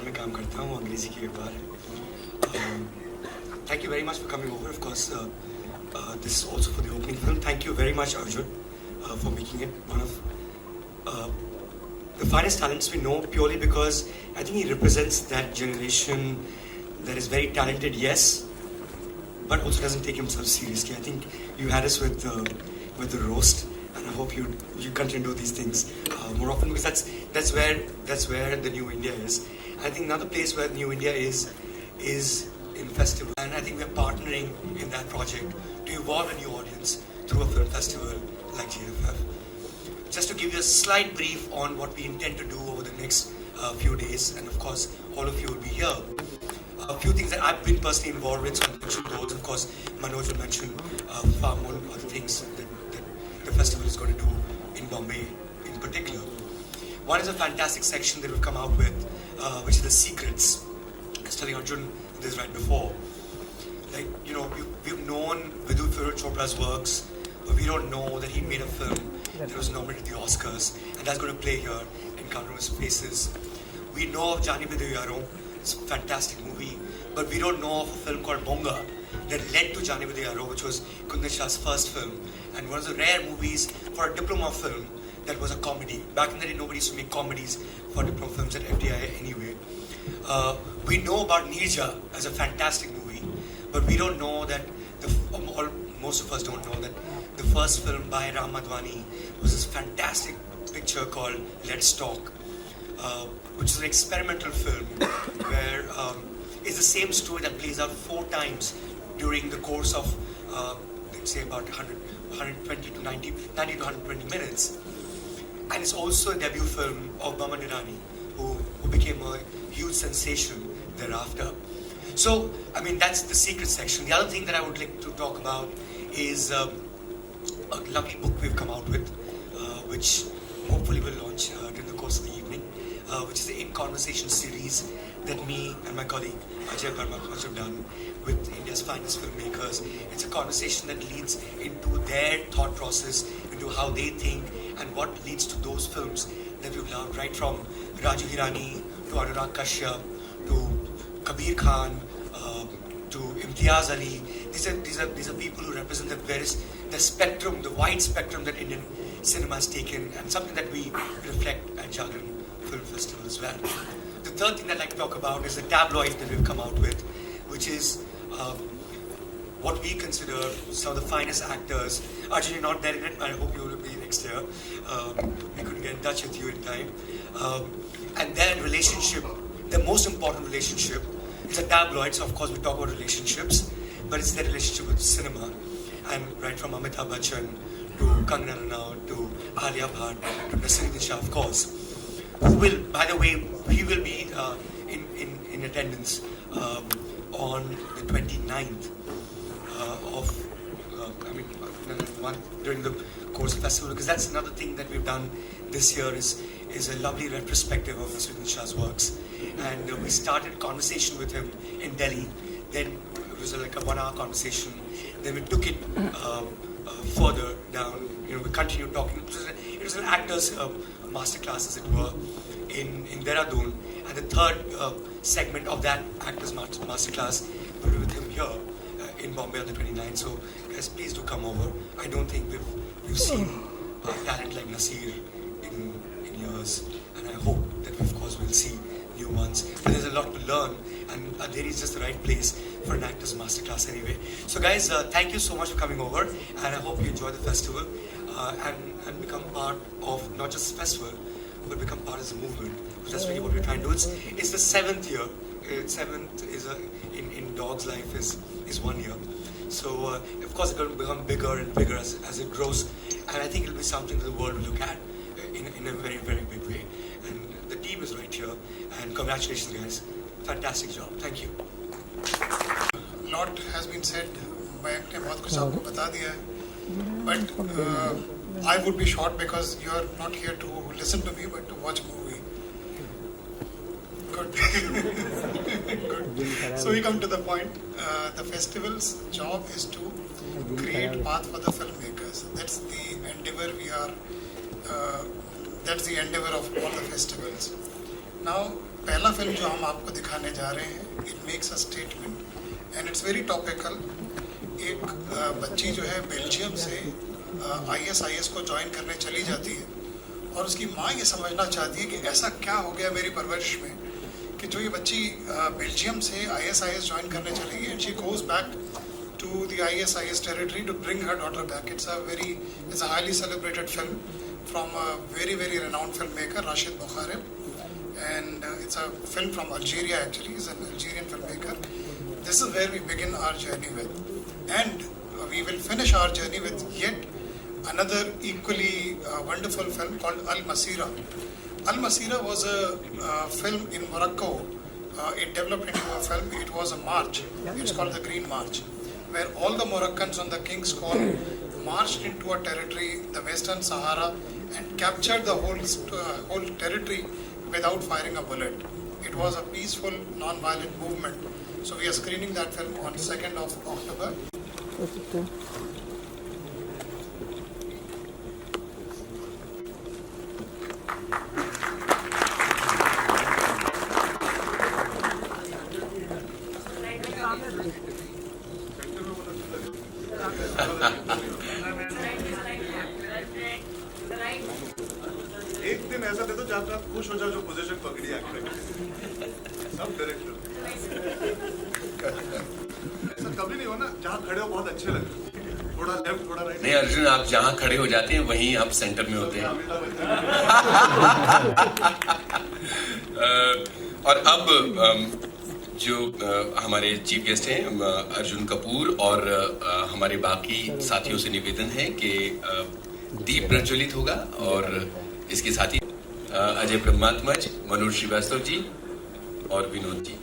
में काम करता हूँ, अंग्रेजी की व्यवहार है. Thank you very much for coming over. Of course, this is also for the opening film. Thank you very much, Arjun, for making it one of the finest talents we know, purely because I think he represents that generation that is very talented, yes, but also doesn't take himself seriously. I think you had us with the roast, and I hope you continue to do these things more often, because that's where the new India is. I think another place where new India is in festival, and I think we're partnering in that project to evolve a new audience through a film festival like GFF. Just to give you a slight brief on what we intend to do over the next few days, and of course all of you will be here. A few things that I've been personally involved with, so I'll mention those. Of course, Manoj will mention far more other things that the festival is going to do in Bombay in particular. One is a fantastic section that we've come out with, which is the secrets. I was telling Arjun this right before. Like, you know, we've known Vidhu Chopra's works, but we don't know that he made a film that was nominated to the Oscars, and that's going to play here in Countless Faces. We know of Jani Bide Yaro. It's a fantastic movie, but we don't know of a film called Bonga that led to Jani Bide Yaro, which was Kundan Shah's first film, and one of the rare movies for a diploma film that was a comedy. Back in the day, nobody used to make comedies for diploma films at FDI anyway. We know about Nirja as a fantastic movie, but we don't know that, most of us don't know that the first film by Ram Madhwani was this fantastic picture called Let's Talk, which is an experimental film where it's the same story that plays out 4 times during the course of, let's say, about 120 to 90 to 120 minutes. And it's also a debut film of Baman Irani, who became a huge sensation thereafter. So, I mean, that's the secret section. The other thing that I would like to talk about is a lovely book we've come out with, which hopefully will launch during the course of the evening, which is the In Conversation series that me and my colleague Ajay Verma have done with India's finest filmmakers. It's a conversation that leads into their thought process, into how they think, and what leads to those films that we've loved, right from Raju Hirani to Anurag Kashyap to Kabir Khan to Imtiaz Ali. These are people who represent the spectrum, the wide spectrum that Indian cinema has taken, and something that we reflect at Jagran Film Festival as well. The third thing I'd like to talk about is the tabloid that we've come out with, which is what we consider some of the finest actors. Arjun, you're not there in it, I hope you will be next year. We couldn't get in touch with you in time. And then relationship, the most important relationship, is a tabloid, so of course we talk about relationships, but it's the relationship with cinema. And right from Amitabh Bachchan to Kangana Ranaut to Alia Bhatt to Naseeruddin Shah, of course, who will, by the way, he will be in attendance on the 29th during the course of the festival, because that's another thing that we've done this year is a lovely retrospective of Naseeruddin Shah's works. And we started a conversation with him in Delhi. Then it was like a 1-hour conversation. Then we took it further down. You know, we continued talking. It was an actor's masterclass, as it were, in Dehradun. And the third segment of that actor's masterclass will be with him here in Bombay on the 29th. So guys, please do come over. I don't think we've seen talent like Nasir in years, and I hope that we, of course, will see new ones. But there's a lot to learn, and Andheri is just the right place for an actor's masterclass anyway. So guys, thank you so much for coming over, and I hope you enjoy the festival and become part of not just the festival, but become part of the movement. Because that's really what we're trying to do. It's the 7th year. 7th is in Dog's life is 1 year. So of course it's going to become bigger and bigger as it grows, and I think it'll be something that the world will look at in a very, very big way. And the team is right here, and congratulations guys, fantastic job, thank you. Lot has been said, Mayank ने बहुत कुछ आपको बता दिया है, but I would be short because you are not here to listen to me but to watch movie. Good. Good. So we come to the point. The festival's job is to create path for the filmmakers. That's the endeavor that's the endeavor of all the festivals. Now, पहला film जो हम आपको दिखाने जा रहे हैं, it makes a statement and it's very topical. एक बच्ची जो है बेल्जियम से ISIS को ज्वाइन करने चली जाती है और उसकी माँ ये समझना चाहती है कि ऐसा क्या हो गया मेरी परवरिश में कि जो ये बच्ची बेल्जियम से ISIS ज्वाइन करने चली गई and she goes back to the ISIS territory to bring her daughter back. It's a highly celebrated film from a very renowned filmmaker, Rashid Bukharim, and it's a film from Algeria actually. He's an Algerian filmmaker. This is where we begin our journey with, and we will finish our journey with yet another equally wonderful film called Al Masira. Al Masira was a film in Morocco. It developed into a film. It was a march. It's called the Green March, where all the Moroccans on the King's Call marched into a territory, the Western Sahara, and captured the whole territory without firing a bullet. It was a peaceful, non-violent movement. So we are screening that film on 2nd of October. एक दिन ऐसा दे दो जहाँ पे आप खुश हो जाओ, जो पोजीशन पकड़ी एक्टर सब डायरेक्टर ऐसा कभी नहीं हो ना, जहाँ खड़े हो बहुत अच्छे लगे, थोड़ा लेफ्ट थोड़ा राइट। नहीं अर्जुन, आप जहाँ खड़े हो जाते हैं वहीं आप सेंटर में होते हैं। और अब जो हमारे चीफ गेस्ट हैं अर्जुन कपूर, और हमारे बाकी साथियों से निवेदन है कि दीप प्रज्वलित होगा, और इसके साथ ही अजय ब्रह्मात्मज, मनोज श्रीवास्तव जी और विनोद जी।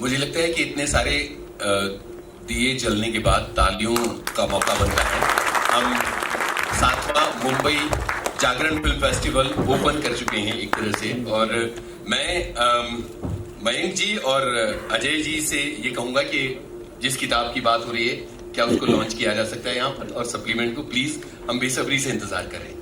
मुझे लगता है कि इतने सारे दिए जलने के बाद तालियों का मौका बनता है। हम 7वां मुंबई जागरण फिल्म फेस्टिवल ओपन कर चुके हैं एक तरह से, और मैं मयंक जी और अजय जी से ये कहूंगा कि जिस किताब की बात हो रही है, क्या उसको लॉन्च किया जा सकता है यहाँ पर, और सप्लीमेंट को प्लीज हम बेसब्री से इंतजार करें।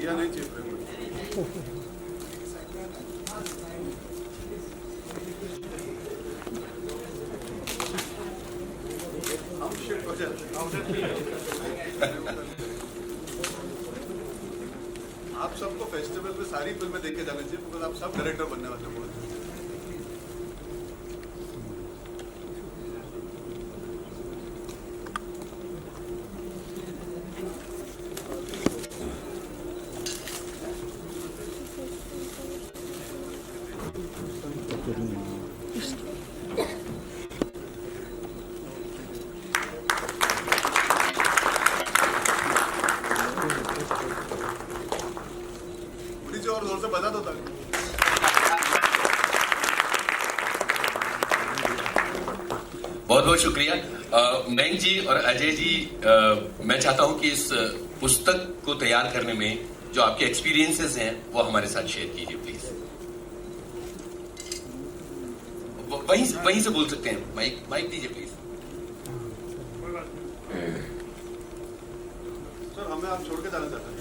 दिया नहीं चाहिए फिल्म। आप सबको फेस्टिवल में सारी फिल्में देखे जाने चाहिए, बिकॉज आप सब डायरेक्टर बनने वाले हो। पुरी जी और जोर से बजा दो ताकि बहुत बहुत शुक्रिया मयंक जी और अजय जी। मैं चाहता हूं कि इस पुस्तक को तैयार करने में जो आपके एक्सपीरियंसेस हैं वो हमारे साथ शेयर कीजिए प्लीज। वहीं से बोल सकते हैं, माइक दीजिए प्लीज। सर हमें आप छोड़ के जाना चाहते हैं।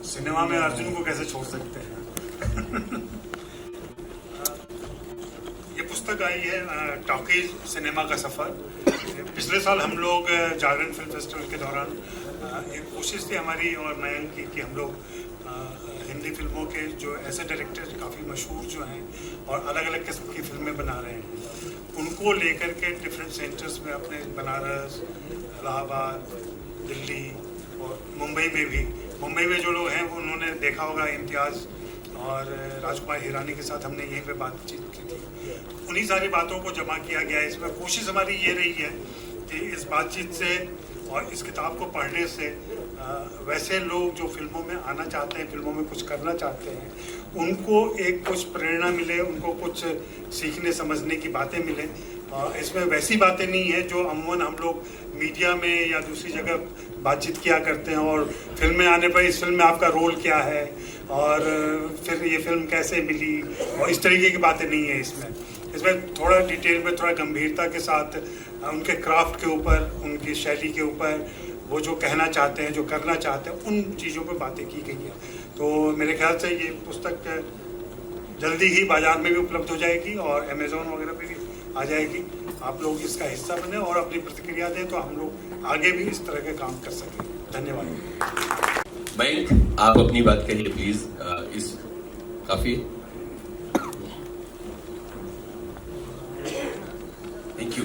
सिनेमा में अर्जुन को कैसे छोड़ सकते हैं। ये पुस्तक आई है टॉकीज सिनेमा का सफ़र। पिछले साल हम लोग जागरण फिल्म फेस्टिवल के दौरान एक कोशिश थी हमारी और मयंक की कि हम लोग हिंदी फिल्मों के जो ऐसे डायरेक्टर काफ़ी मशहूर जो हैं और अलग अलग किस्म की फिल्में बना रहे हैं उनको लेकर के डिफरेंट सेंटर्स में अपने बनारस, इलाहाबाद, दिल्ली और मुंबई में भी। मुंबई में जो लोग हैं वो उन्होंने देखा होगा इम्तियाज़ और राजकुमार हिरानी के साथ हमने यहीं पे बातचीत की थी। उन्हीं सारी बातों को जमा किया गया है इसमें। कोशिश हमारी ये रही है कि इस बातचीत से और इस किताब को पढ़ने से वैसे लोग जो फिल्मों में आना चाहते हैं, फिल्मों में कुछ करना चाहते हैं, उनको एक कुछ प्रेरणा मिले, उनको कुछ सीखने समझने की बातें मिलें। इसमें वैसी बातें नहीं है जो अमूमन हम लोग मीडिया में या दूसरी जगह बातचीत किया करते हैं और फिल्म में आने पर इस फिल्म में आपका रोल क्या है और फिर ये फिल्म कैसे मिली और इस तरीके की बातें नहीं है इसमें थोड़ा डिटेल में, थोड़ा गंभीरता के साथ उनके क्राफ्ट के ऊपर, उनकी शैली के ऊपर, वो जो कहना चाहते हैं, जो करना चाहते हैं, उन चीज़ों पर बातें की गई हैं। तो मेरे ख्याल से ये पुस्तक जल्दी ही बाज़ार में भी उपलब्ध हो जाएगी और अमेज़ॉन वगैरह पे भी आ जाएगी। आप लोग इसका हिस्सा बने और अपनी प्रतिक्रिया दें तो हम लोग आगे भी इस तरह के काम कर सकें। धन्यवाद। मयंक आप अपनी बात करिए प्लीज। इस काफी थैंक यू।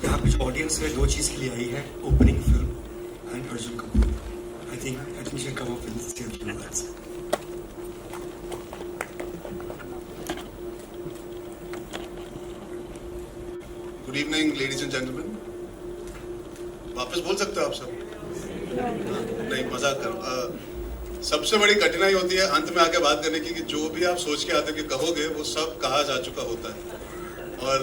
यहाँ पे जो ऑडियंस है दो चीज़ के लिए आई है, opening film and Arjun Kapoor. I think we should come up with same words. Good evening ladies and gentleman. वापस बोल सकते हो आप सब? नहीं, मजाक कर। सबसे बड़ी कठिनाई होती है अंत में आके बात करने की कि जो भी आप सोच के आते कि कहोगे वो सब कहा जा चुका होता है। और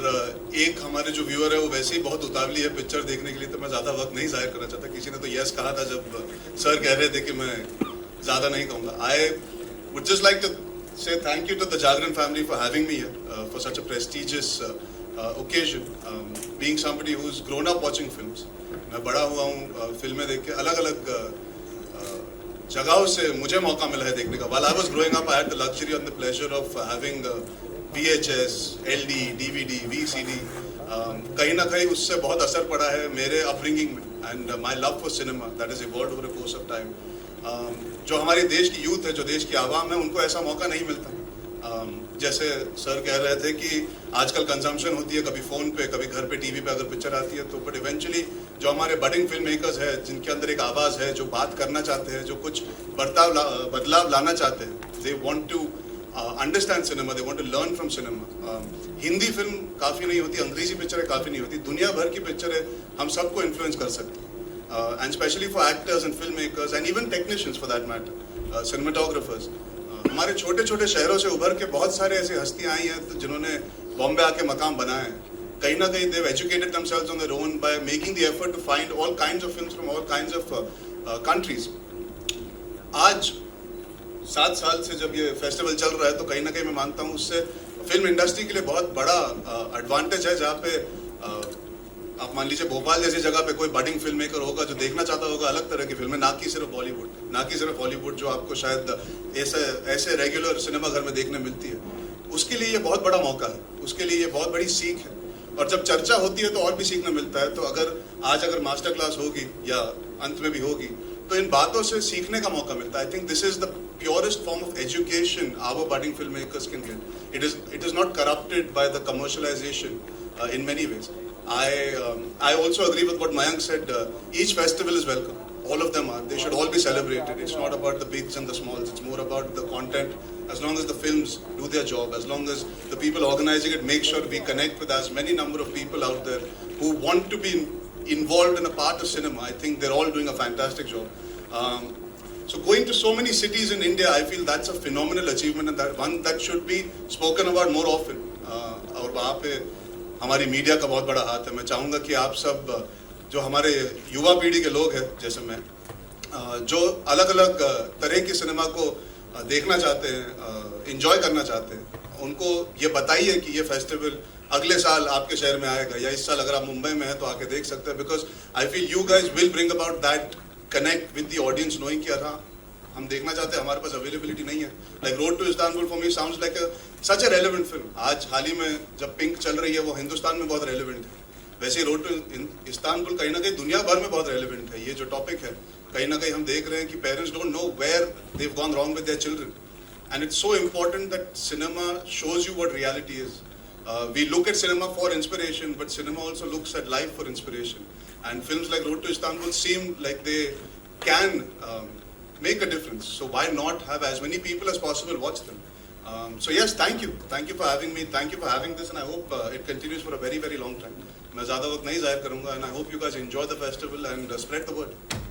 एक हमारे जो व्यूअर है वो वैसे ही बहुत उतावली है पिक्चर देखने के लिए, तो मैं ज़्यादा वक्त नहीं जाहिर करना चाहता। किसी ने तो यस कहा था जब सर कह रहे थे कि मैं ज़्यादा नहीं कहूँगा। I would just like to say thank you to the Jagran family for having me here for such a prestigious occasion. Being somebody who's grown up watching films, मैं बड़ा हुआ हूँ फिल्में देख के। अलग अलग जगहों से मुझे मौका मिला है देखने का। While I was growing up, I had the luxury and the pleasure of having VHS, LD, DVD, VCD. कहीं ना कहीं उससे बहुत असर पड़ा है मेरे अपब्रिंगिंग में, and my love for cinema that has evolved over a course of time. जो हमारे देश की यूथ है, जो देश की आवाम है, उनको ऐसा मौका नहीं मिलता। जैसे सर कह रहे थे कि आजकल कंजम्पशन होती है कभी फ़ोन पे, कभी घर पे टीवी पे अगर पिक्चर आती है तो, बट इवेंचुअली जो हमारे बडिंग फिल्म मेकर्स है, जिनके अंदर एक आवाज़ है, जो बात करना चाहते हैं, जो कुछ बदलाव लाना चाहते हैं, they want to understand cinema, they want to learn from cinema. Hindi film काफ़ी नहीं होती, अंग्रेजी पिक्चरें काफ़ी नहीं होती, दुनिया भर की पिक्चरें हम सबको इन्फ्लुएंस कर सकती हैं। And especially for actors and filmmakers and even technicians for that matter, cinematographers. हमारे छोटे छोटे शहरों से उभर के बहुत सारे ऐसी हस्तियां आई हैं जिन्होंने बॉम्बे आके मकाम बनाए हैं। कहीं ना कहीं they've educated themselves on their own by making the effort to find all kinds of films from all kinds of countries. आज 7 साल से जब ये फेस्टिवल चल रहा है तो कहीं ना कहीं मैं मानता हूँ उससे फिल्म इंडस्ट्री के लिए बहुत बड़ा एडवांटेज है। जहाँ पे आप मान लीजिए भोपाल जैसी जगह पे कोई बडिंग फिल्म मेकर होगा जो देखना चाहता होगा अलग तरह की फिल्में, ना कि सिर्फ बॉलीवुड, ना कि सिर्फ हॉलीवुड जो आपको शायद ऐसे रेगुलर सिनेमा घर में देखने मिलती है, उसके लिए ये बहुत बड़ा मौका है, उसके लिए ये बहुत बड़ी सीख है। और जब चर्चा होती है तो और भी सीखने मिलता है। तो अगर मास्टर क्लास होगी या अंत में भी होगी तो इन बातों से सीखने का मौका मिलता है। I think this is the purest form of education our budding film makers can get. It is not corrupted by the commercialisation in many ways. I also agree with what Mayank said. Each festival is welcome. all of them are. They should all be celebrated. It's not about the bigs and the smalls. It's more about the content. As long as the films do their job, as long as the people organizing it make sure we connect with as many number of people out there who want to be involved in a part of cinema, I think they're all doing a fantastic job. So going to so many cities in India, I feel that's a phenomenal achievement and that one that should be spoken about more often. और वहाँ पे हमारी media का बहुत बड़ा हाथ है. मैं चाहूँगा कि आप सब जो हमारे युवा पीढ़ी के लोग हैं जैसे मैं, जो अलग अलग तरह की सिनेमा को देखना चाहते हैं, एंजॉय करना चाहते हैं, उनको ये बताइए कि ये फेस्टिवल अगले साल आपके शहर में आएगा या इस साल अगर आप मुंबई में हैं तो आके देख सकते हैं. Because I feel you guys will bring about that connect with the audience knowing कि हाँ हम देखना चाहते हैं, हमारे पास अवेलेबिलिटी नहीं है. Like road to Istanbul for me sounds like such a relevant film. आज हाल ही में जब पिंक चल रही है वो हिंदुस्तान में बहुत रेलेवेंट है. वैसे ही रोड टू इस्तांबुल कहीं ना कहीं दुनिया भर में बहुत रेलेवेंट है. ये जो टॉपिक है कहीं ना कहीं हम देख रहे हैं कि parents don't know where they have gone wrong with their children. And it's so important that cinema shows you what reality is. We look at cinema for inspiration, but cinema also looks at life for inspiration. And films like Road to Istanbul seem like they can make a difference. So why not have as many people as possible watch them? So yes, thank you. Thank you for having me. Thank you for having this, and I hope it continues for a very, very long time. मैं ज़्यादा वक्त नहीं ज़ाहिर करूँगा, and I hope you guys enjoy the festival and spread the word.